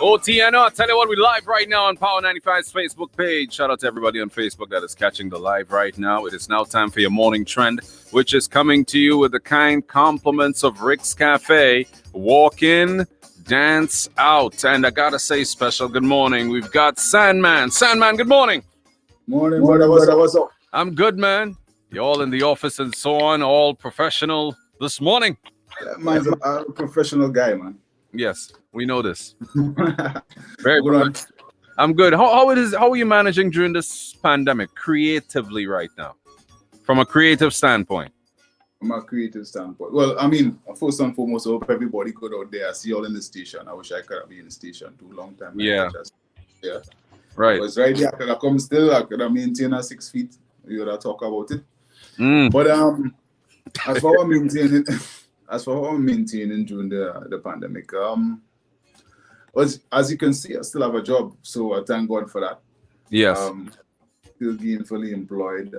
OTNO, I tell you what, we live right now on Power 95's Facebook page. Shout out to everybody on Facebook that is catching the live right now. It is now time for your morning trend, which is coming to you with the kind compliments of Rick's Cafe. Walk in, dance out. And I gotta say, special good morning. We've got Sandman. Sandman, good morning. Morning, brother. What's up? I'm good, man. You're all in the office and so on, all professional this morning. Yeah, man's a professional guy, man. Yes, we know this. Very good. I'm good. How are you managing during this pandemic creatively right now? From a creative standpoint. From a creative standpoint. Well, I mean, first and foremost, I hope everybody good out there. I see you all in the station. I wish I could have been in the station too long time. Yeah. Yeah. Right. But right there, I could have come still. I could have maintained a 6 feet. You would have talk about it. Mm. But as for how I'm maintaining during the pandemic, as you can see, I still have a job, so I thank God for that. Yes. Still gainfully employed.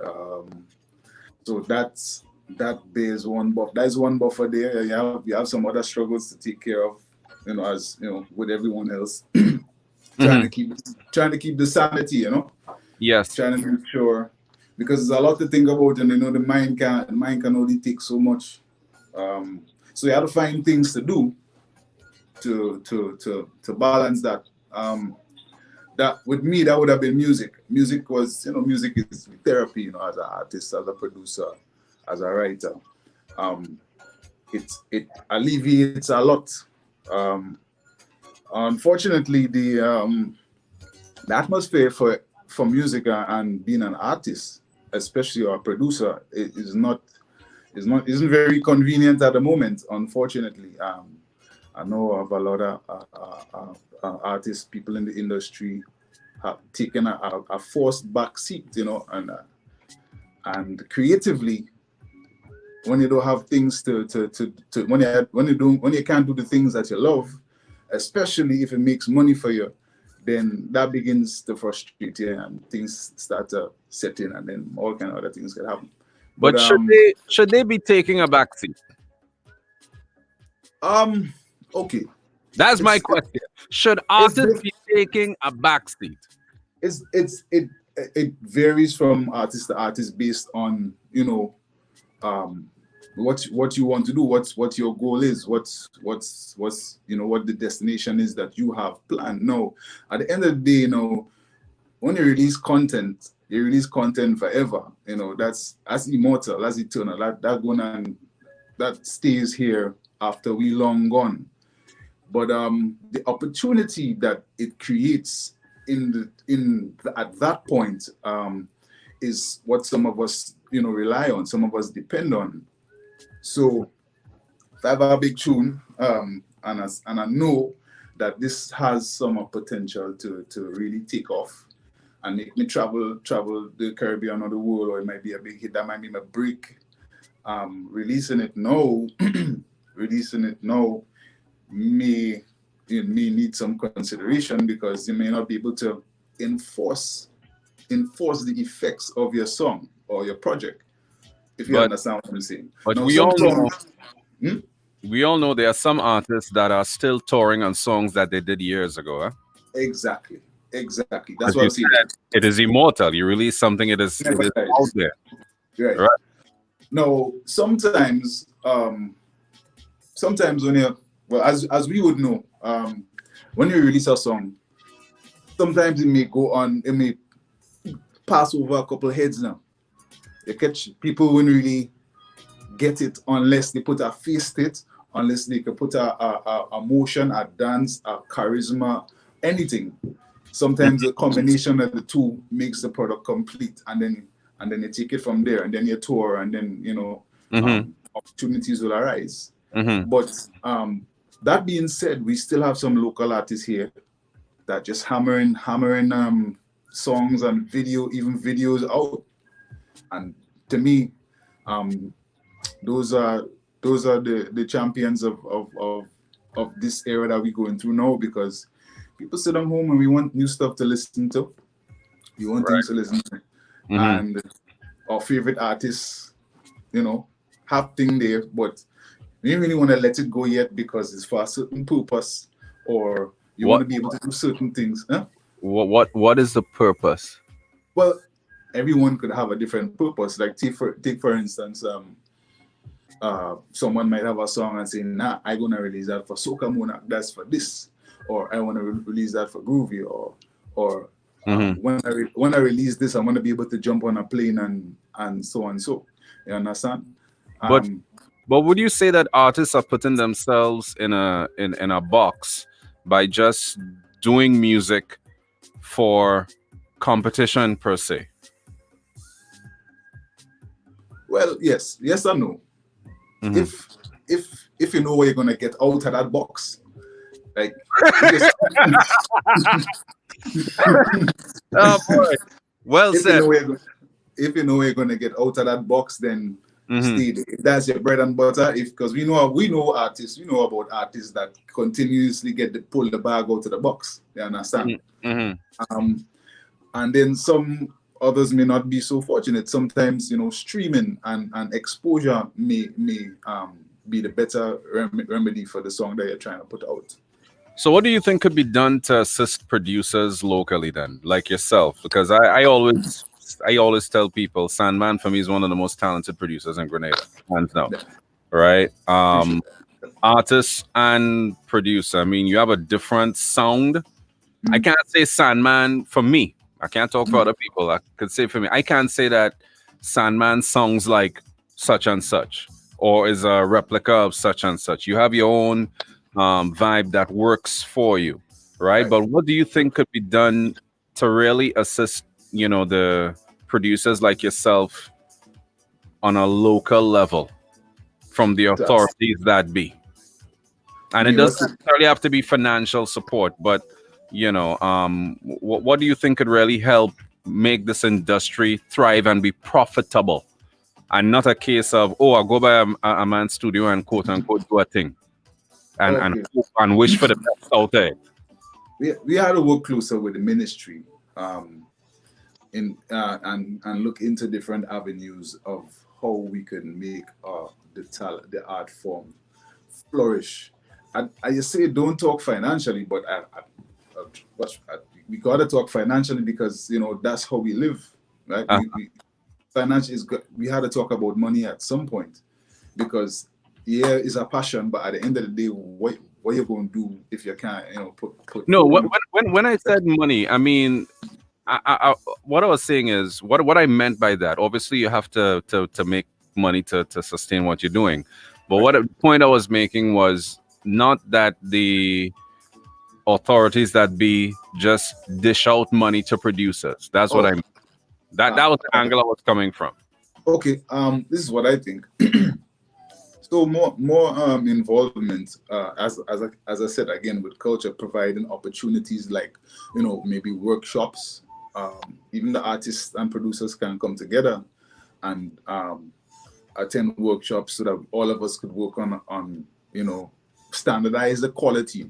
So that bears one buff. That is one buffer there. You have some other struggles to take care of, as with everyone else. trying to keep the sanity, Yes. Trying to make sure, because there's a lot to think about, and the mind can only take so much. So you have to find things to do to balance that. That with me, that would have been music. Music is therapy, as an artist, as a producer, as a writer. It alleviates a lot. Unfortunately, the atmosphere for music and being an artist, especially a producer, isn't very convenient at the moment. Unfortunately, I know of a lot of artists, people in the industry have taken a forced back seat, and creatively, when you don't have things to when you can't do the things that you love, especially if it makes money for you, then that begins to frustrate you and things start to set in, and then all kind of other things can happen. But should they be taking a backseat? Okay. That's my question. Should artists be taking a backseat? It varies from artist to artist based on what you want to do, what your goal is, what's what the destination is that you have planned. No, at the end of the day, when you release content forever. That's immortal, that's eternal. That stays here after we long gone. But the opportunity that it creates at that point is what some of us rely on, some of us depend on. So if I have a big tune, and I know that this has some potential to really take off and make me travel the Caribbean or the world, or it might be a big hit, that might be my break. Releasing it now may need some consideration, because you may not be able to enforce the effects of your song or your project, if you understand what I'm saying. But now, we all know there are some artists that are still touring on songs that they did years ago. Huh? Exactly. That's what I'm saying. It is immortal. You release something, it is out there. Right. Now, sometimes when you, well, as we would know, when you release a song, sometimes it may pass over a couple of heads now. You catch people wouldn't really get it unless they put a face to it, unless they can put a motion, a dance, a charisma, anything. Sometimes the combination of the two makes the product complete, and then you take it from there, and then you tour, and then opportunities will arise. Mm-hmm. But that being said, we still have some local artists here that just hammering songs and videos out. And to me, those are the champions of this era that we're going through now, because people sit at home and we want new stuff to listen to. We want things to listen to. Mm-hmm. And our favorite artists, have things there, but we don't really want to let it go yet, because it's for a certain purpose, or You want to be able to do certain things. Huh? What is the purpose? Well, everyone could have a different purpose. Like take for instance, someone might have a song and say, "Nah, I gonna release that for Soca Monarch. That's for this," or "I want to release that for Groovy," or when I release this, I want to be able to jump on a plane and so on. So you understand? But would you say that artists are putting themselves in a box by just doing music for competition per se? Well, yes and no. If you know where you're gonna get out of that box, like Oh boy. Well if said. if you know where you're gonna get out of that box, then Mm-hmm. stay there. If that's your bread and butter, because we know artists, we know about artists that continuously pull the bag out of the box. You understand? Mm-hmm. And then some others may not be so fortunate. Sometimes, streaming and exposure may be the better remedy for the song that you're trying to put out. So what do you think could be done to assist producers locally then, like yourself? Because I always tell people Sandman for me is one of the most talented producers in Grenada, hands down. Yeah. Right? Artist and producer. I mean, you have a different sound. I can't say Sandman for me. I can't talk for other people. I could say for me. I can't say that Sandman sounds like such and such or is a replica of such and such. You have your own vibe that works for you, right? But what do you think could be done to really assist, the producers like yourself on a local level from the authorities that be? And it doesn't necessarily have to be financial support, but what do you think could really help make this industry thrive and be profitable, and not a case of I go by a man's studio and quote unquote do a thing and wish for the best out there. We had to work closer with the ministry, and look into different avenues of how we can make the art form flourish. I say don't talk financially, but we gotta talk financially because that's how we live, right? Financial is good. We had to talk about money at some point because it's a passion, but at the end of the day, what you going to do if you can't put no when I said money, I mean what I was saying is what I meant by that. Obviously, you have to make money to sustain what you're doing, but what the point I was making was not that the authorities that be just dish out money to producers. That's what I mean. That was the angle I was coming from. Okay, this is what I think. So more involvement, as I said again, with culture, providing opportunities like maybe workshops. Even the artists and producers can come together and attend workshops so that all of us could work on standardize the quality,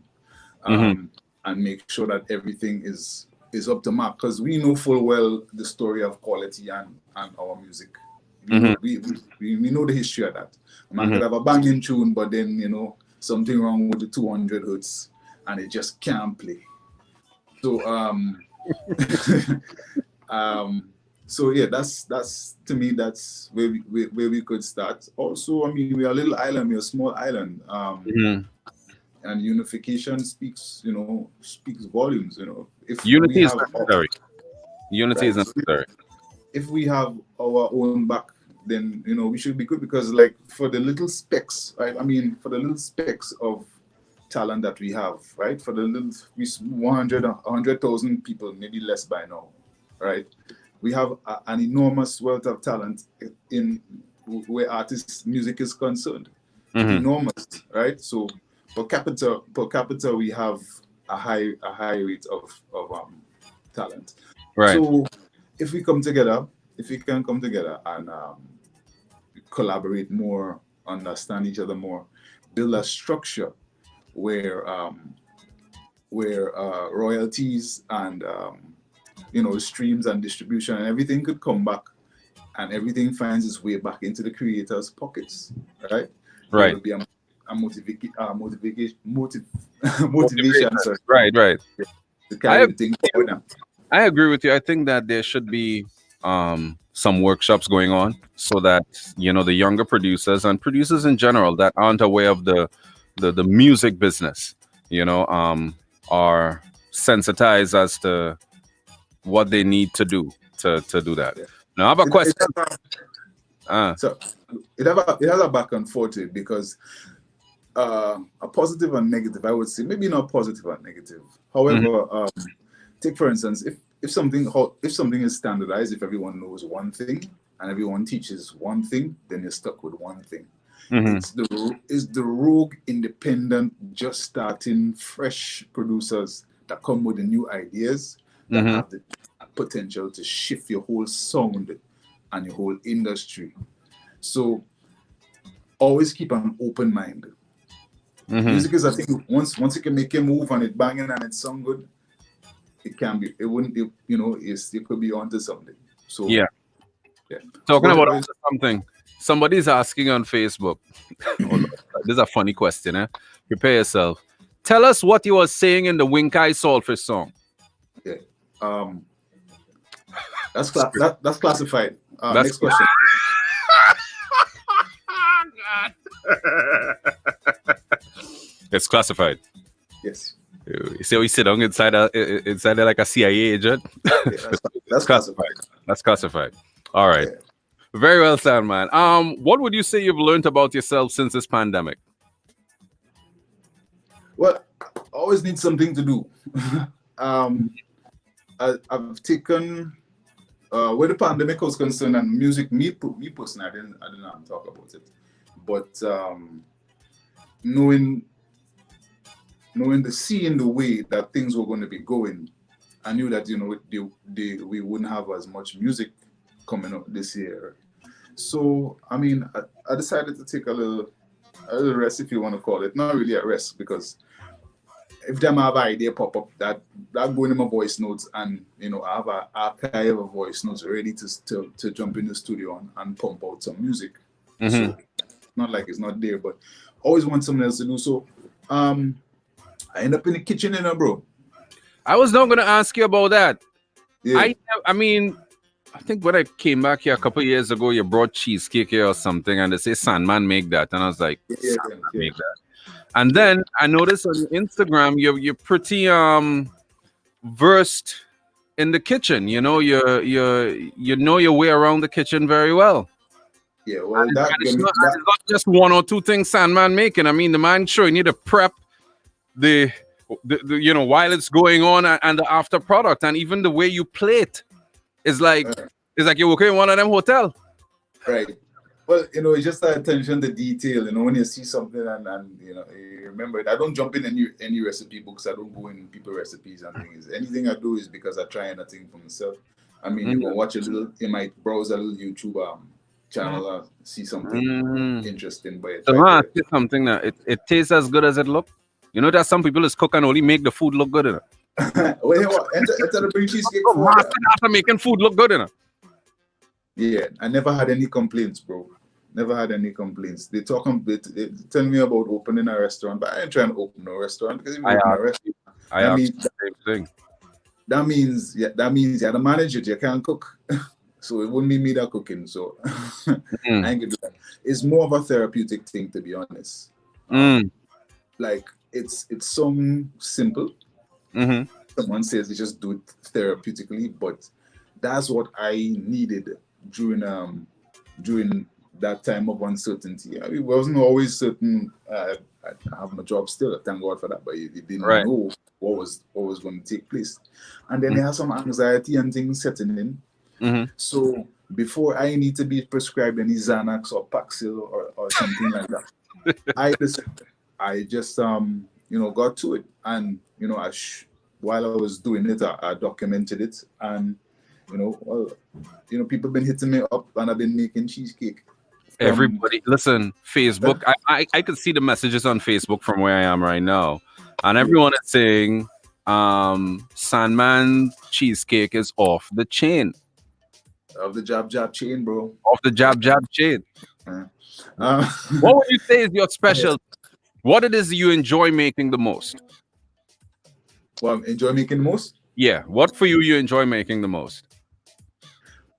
and make sure that everything is up to mark, because we know full well the story of quality and our music. We know the history of that. A man could have a banging tune, but then something wrong with the 200 hertz and it just can't play. So so yeah, that's to me, that's where we could start. Also, I mean, we're a little island, we're a small island, and unification speaks volumes. If unity we is have necessary. Unity is necessary. If we have our own back, then we should be good, because like for the little specks, right? I mean, for the little specks of talent that we have, right? For the little 100,000 people, maybe less by now, right? We have an enormous wealth of talent in where artists' music is concerned. Enormous, right? So per capita, we have a high rate of talent. Right. So if we can come together and collaborate more, understand each other more, build a structure where royalties and streams and distribution and everything could come back, and everything finds its way back into the creators' pockets, right? Right. There will be motivation, sorry, Right, right. to I carry the thing forward now. I agree with you. I think that there should be some workshops going on so that the younger producers and producers in general that aren't aware of the music business, are sensitized as to what they need to do to do that. Yeah. Now, I have a It, question. it, has a- Uh, so it has a back and forth to it because a positive and negative, I would say, maybe not positive and negative. mhm, However, take for instance, if something is standardized, if everyone knows one thing and everyone teaches one thing, then you're stuck with one thing. mhm, It's the rogue, independent, just starting, fresh producers that come with the new ideas that mhm, have the potential to shift your whole sound and your whole industry. So always keep an open mind. mhm. Music is a thing. Once you can make a move and it banging and it sound good, it can be. It wouldn't. It could be onto something. So Yeah. yeah. So Talking about something, somebody's asking on Facebook. Oh, Lord, this is a funny question, eh? Prepare yourself. Tell us what you were saying in the Wink Eye Saltfish song. yeah. Um, that's classified. That's Next question. it's classified. Yes. You see how you sit down inside there like a CIA agent? Yeah, that's classified. That's classified. All right. Yeah. Very well, Sandman. What would you say you've learned about yourself since this pandemic? Well, I always need something to do. um, I've taken where the pandemic was concerned and music. Me personally, I didn't have to talk about it, but knowing seeing the way that things were going to be going, I knew that we wouldn't have as much music coming up this year. So I mean, I decided to take a little rest, if you want to call it. Not really a rest because if them have an idea pop up that go in my voice notes, and I have an archive of voice notes ready to jump in the studio and pump out some music. Mhm. So not like it's not there, but always want something else to do. So I end up in the kitchen, bro. I was not going to ask you about that. Yeah, I mean, I think when I came back here a couple of years ago, you brought cheesecake here or something, and they say Sandman make that, and I was like, yeah, Sandman yeah. make that. And then I noticed on your Instagram, you're pretty versed in the kitchen. You know your way around the kitchen very well. Yeah, And well, it's, and it's not just one or two things Sandman making. I mean, the man sure you need to prep the, while it's going on and the after product, and even the way you plate is like you're working in one of them hotel. right. Well, it's just that attention to detail. When you see something and you remember it. I don't jump in any recipe books. I don't go in people recipes and things. Anything I do is because I try anything for myself. I mean, you can watch a little. You might browse a little YouTube channel and see something interesting. But So I ask you something now. It tastes as good as it looks. You know that some people is cook and only make the food look good enough. Well, enter the bring cheesecake Oh, for master after making food look good enough. Yeah, I never had any complaints, bro. Never had any complaints. They tell me about opening a restaurant, but I ain't trying to open no restaurant because if you open a restaurant, I asked the same thing. that means you're the manager, you can't cook. So it wouldn't be me that cooking. So I ain't gonna do that. It's more of a therapeutic thing, to be honest. Like it's so simple. Someone says they just do it therapeutically, but that's what I needed during that time of uncertainty. I mean, it wasn't always certain. I have my job still. Thank God for that. But you didn't know what was going to take place, and then there has some anxiety and things setting in. So before I need to be prescribed any Xanax or Paxil or something like that, I just got to it, and while I was doing it, I documented it, and people been hitting me up, and I've been making cheesecake. Everybody, listen, Facebook. I could see the messages on Facebook from where I am right now, and everyone is saying, Sandman cheesecake is off the chain. Of the jab chain, bro. Off the jab chain. What would you say is your special? What it is you enjoy making the most? Well, enjoy making most. Yeah, what for you enjoy making the most?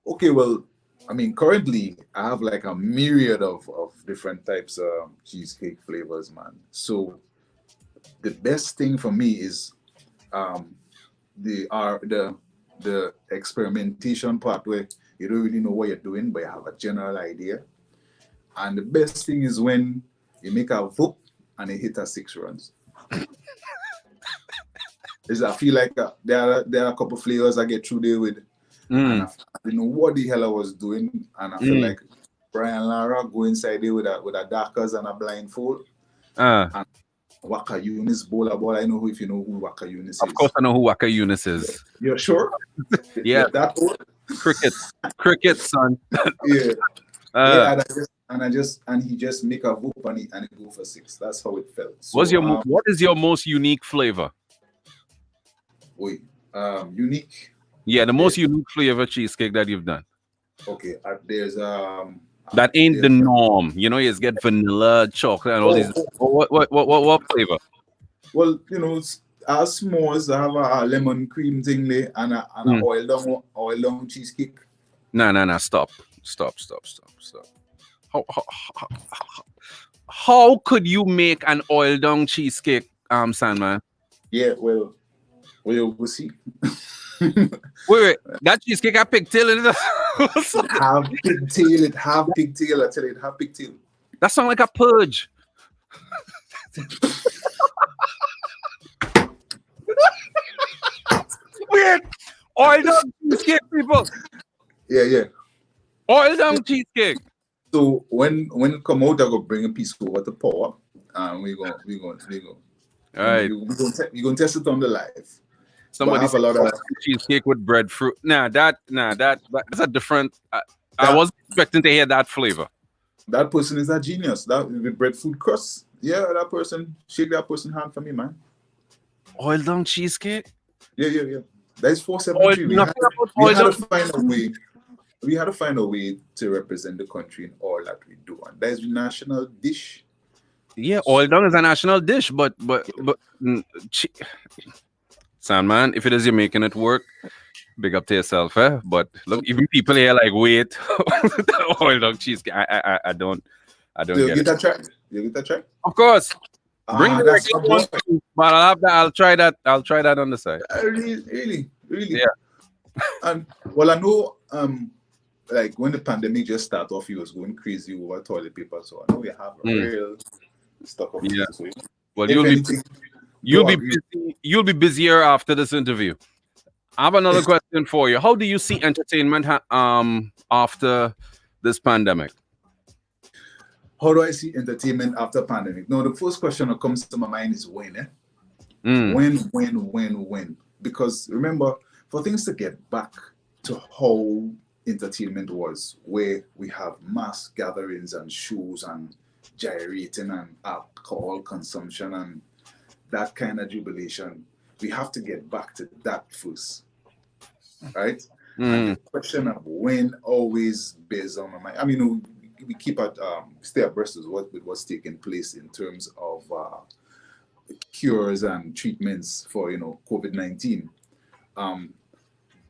Okay, well, I mean, currently I have like a myriad of different types of cheesecake flavors, man. So the best thing for me is um, the experimentation part where you don't really know what you're doing, but you have a general idea. And the best thing is when you make a whoop and it hit a 6 runs. Is I feel like there are a couple flavors I get through there with, and Mm, I didn't know what the hell I was doing, and I feel mm, like Brian Lara go inside there with a darkers and a blindfold, uh, and Waka Eunice bowler. I know if you know who Waka Eunice of course, is. I know who Waka Eunice is. You're sure? Yeah, That old? cricket, cricket, son. Yeah. Uh, Yeah, and he just make a whoop and he go for 6. That's how it felt. what's So your what is your most unique flavor? wait, unique. Yeah, the There, most unique flavor cheesecake that you've done. okay, That ain't the there's norm. You know, you just get vanilla, chocolate, and all these. oh, What flavor? well, as s'mores, I have a lemon cream thing there and a Mm. oil down cheesecake. No, no, no. Stop. Stop, stop, stop, stop. How, how could you make an oil down cheesecake, Sandman? Yeah, well, we'll see. Wait, that cheesecake got pigtail in it. It have pigtail. It have pigtail. I tell you, it have pigtail. That sound like a purge. Weird. Oil down cheesecake, people. Yeah, yeah. Oil down cheesecake. So when it come out, I go bring a piece over to power, and we go. All right. We gonna test it on the live. But I Somebody have a said lot of cheesecake with breadfruit. That's a different. I that. wasn't expecting to hear that flavor. That person is a genius. That with breadfruit crust. Yeah, that person. Shake that person hand for me, man. Oil down cheesecake. Yeah. That is Oil, 473. nothing about We oil had to down. find a way. We had to find a way to represent the country in all that we do, and that is national dish. Yeah, oil down is a national dish, but Sandman, if it is you making it work, big up to yourself, eh? But look, even people here like wait, oil dog cheesecake. I don't You get get it. that track? You get that track? Of course, bring the That's regular my boy. one, too, but I'll have that. I'll try that. I'll try that on the side. Really. Yeah. And well, I know, like when the pandemic just started off, he was going crazy over toilet paper. So I know we have a Mm, real stock of yeah. it. So Well, if anything, do agree. you'll be busier after this interview. I have another question for you. How do you see entertainment after this pandemic? How do I see entertainment after pandemic? No, the first question that comes to my mind is when, eh? Mm, When? Because remember, for things to get back to how entertainment was, where we have mass gatherings and shows and gyrating and alcohol consumption and that kind of jubilation, we have to get back to that first, right? And mm, the question of when always bears on my mind. I mean, we keep at stay abreast with what's taking place in terms of cures and treatments for COVID-19. Um,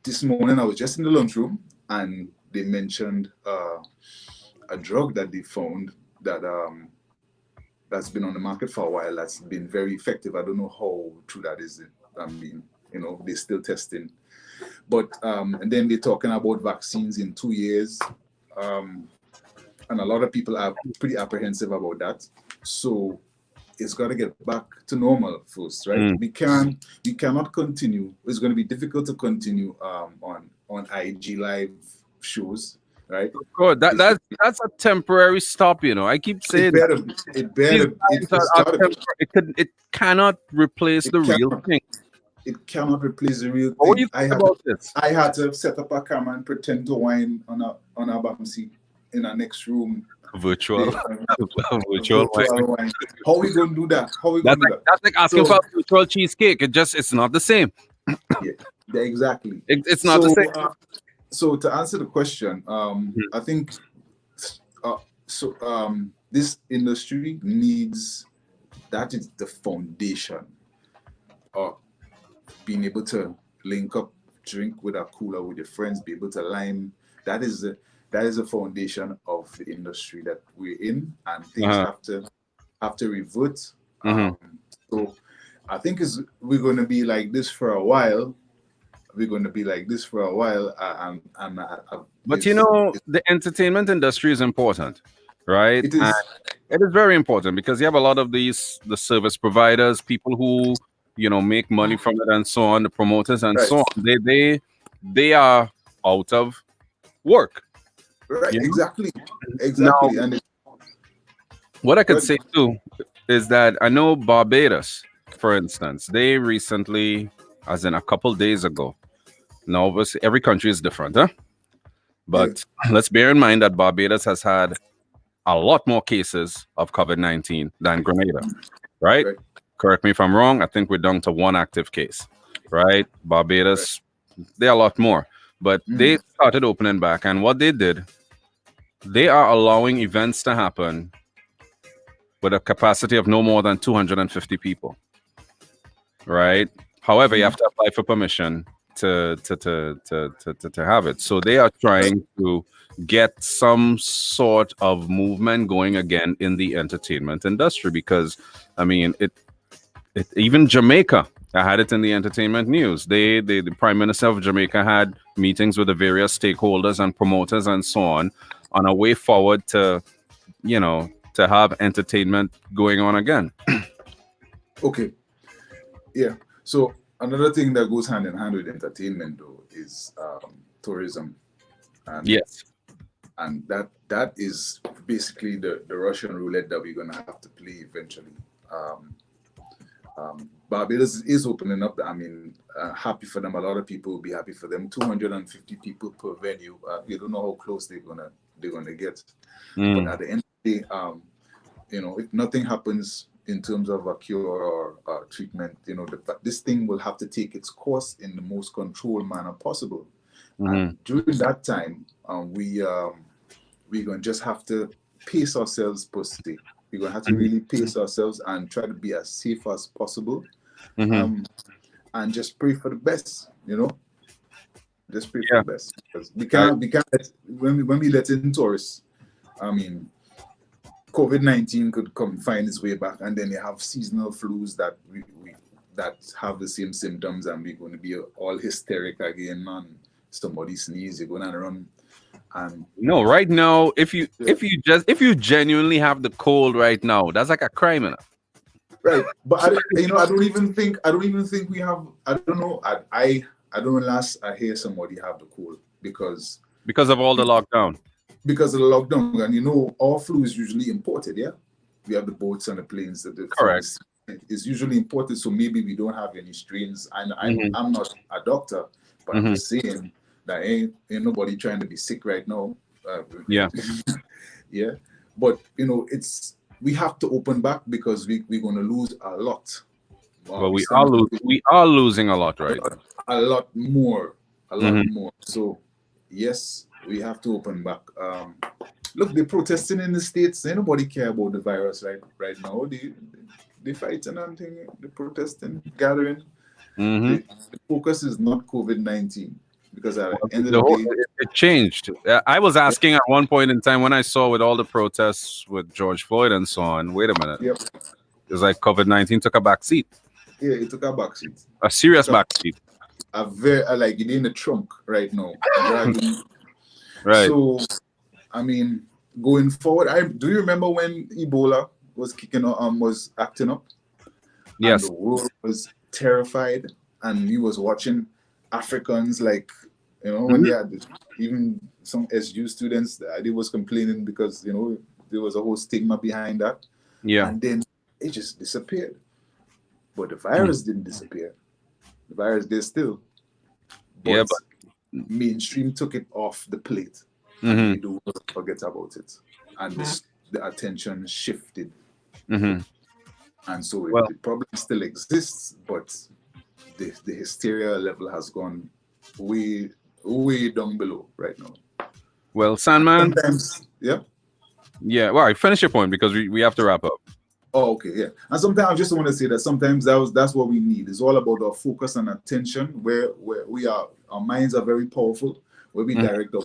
this morning I was just in the lunchroom and they mentioned a drug that they found that's been on the market for a while that's been very effective. I don't know how true that is. I mean, they're still testing. But and then they're talking about vaccines in 2 years. And a lot of people are pretty apprehensive about that. So it's got to get back to normal first, right? mm. We cannot continue. It's going to be difficult to continue on IG live shows, right? Good. It's, That's a temporary stop. I keep it saying better, these it's got to be. it cannot replace It the real cannot, thing. it cannot replace the real What do thing. you think about this? I had to set up a camera and pretend to whine on a Bamsi in our next room. Virtual, Virtual wine. How we gonna do that? That's like asking for a virtual cheesecake. It's not the same. Yeah, exactly. It's not the same. So to answer the question, I think this industry needs that is the foundation of being able to link up, drink with a cooler with your friends, be able to lime. That is the foundation of the industry that we're in, and things Uh-huh. have to revert. Mhm. So I think we're going to be like this for a while. We're going to be like this for a while, But you know, the entertainment industry is important, right? it And is it is very important because you have a lot of the service providers, people who make money from it, and so on, the promoters and right, so on. They are out of work. right, You know? exactly, Now, exactly, and what I could good. say too is that I know Barbados, for instance, they recently, as in a couple days ago. Now, obviously, every country is different, huh? Yeah, But let's bear in mind that Barbados has had a lot more cases of COVID-19 than Grenada, right? right, Correct me if I'm wrong. I think we're down to one active case, right? right. Barbados, they're a lot more. But Mhm. they started opening back. And what they did, they are allowing events to happen with a capacity of no more than 250 people, right? However, you have to apply for permission to have it. So they are trying to get some sort of movement going again in the entertainment industry because, I mean, it even Jamaica. I had it in the entertainment news. The Prime Minister of Jamaica had meetings with the various stakeholders and promoters and so on a way forward to have entertainment going on again. Okay, yeah. So another thing that goes hand in hand with entertainment, though, is tourism, and Yes. that is basically the Russian roulette that we're gonna have to play eventually. Um, Barbados is opening up. I mean, happy for them. A lot of people will be happy for them. 250 people per venue. You don't know how close they're gonna get. But Mm. at the end of the day, if nothing happens in terms of a cure or treatment, this thing will have to take its course in the most controlled manner possible. Hmm. And during that time, we're gonna just have to pace ourselves per se. We're gonna have to really pace ourselves and try to be as safe as possible, Hmm. um, and just pray for the best. Just pray for Yeah. the best because I, we can't when we let in tourists. I mean, COVID-19 could come find its way back, and then you have seasonal flus that have the same symptoms, and we're going to be all hysteric again, man. Somebody sneeze, you're going to run, and no, right now, if you yeah, if you genuinely have the cold right now, that's like a crime, innit? right. But I don't even think we have. I don't know. I don't know. Last I hear somebody have the cold Because of all the lockdown. because of the lockdown, and our flu is usually imported. Yeah, we have the boats and the planes that from Correct. this is usually imported. So maybe we don't have any strains. Hmm. I'm not a doctor, but I'm Hmm. just saying that ain't nobody trying to be sick right now. Uh, Yeah. yeah, but we have to open back because we're going to lose a lot. Well, We stand to lose we are losing a lot right now. a lot more, a lot Hmm. more. So yes, we have to open back. Look, they're protesting in the states. Ain't nobody care about the virus right now. They fighting and thing. They protesting, gathering. Hmm. The focus is not COVID-19 because at Well, the end of the the whole day, it changed. I was asking at one point in time when I saw with all the protests with George Floyd and so on. Wait a minute, yep, it's like COVID-19 took a back seat, yeah, it took a backseat. a It serious took back seat. a very like it in the trunk right now, dragging. Right. So I mean, going forward, I do you remember when Ebola was kicking up, was acting up, and the Yes. world was terrified, and we was watching Africans like, when they Mhm. had even some SU students, they was complaining because there was a whole stigma behind that, Yeah. and then it just disappeared. But the Mm. virus didn't disappear. The virus there still, Yeah, but but mainstream took it off the plate and hmm made the world forget about it, and the attention shifted, hmm and so well, the problem still exists, but the hysteria level has gone way way down below right now. well, And Sandman. sometimes, yeah, Yeah. Well, finish your point because we have to wrap up. Oh, okay, yeah. And sometimes I just want to say that sometimes that's what we need. It's all about our focus and attention, where we are, our minds are very powerful. Where we direct our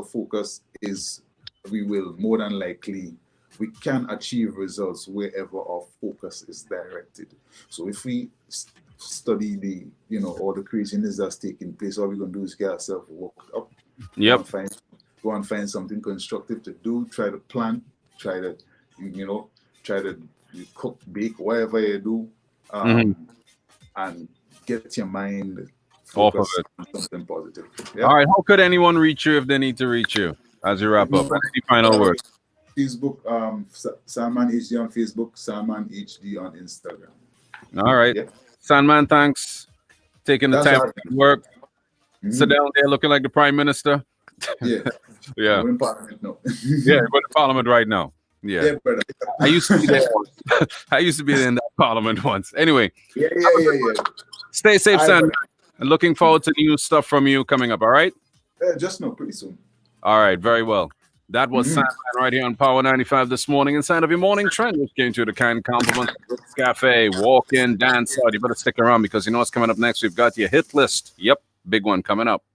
focus, is we will more than likely we can achieve results wherever our focus is directed. So if we study the all the craziness that's taking place, all we're gonna do is get ourselves worked up. Yep. Go and find something constructive to do. Try to plan. Try to try to cook, bake, whatever you do, and get your mind Off of focused it. on something positive. Yeah. All right. How could anyone reach you if they need to reach you as you wrap up? Any final words? Facebook, Sandman HD on Facebook, Sandman HD on Instagram. All right. Yeah. Sandman, thanks. Taking the That's time all right. to work. Sit down there looking like the Prime Minister. Yeah. Yeah. We're in Parliament now. Yeah, we're in Parliament right now. Yeah. Yeah, brother. I used to be there once. I used to be in that Parliament once. Anyway. Yeah. Stay safe, Aye, Sandman. brother. And looking forward to new stuff from you coming up, all right? Just know pretty soon. All right, very well. That was Sandman right here on Power 95 this morning. Inside of your morning trend, which came to the kind compliment of Cafe, walk in, dance out. You better stick around because you know what's coming up next. We've got your hit list. Yep, big one coming up.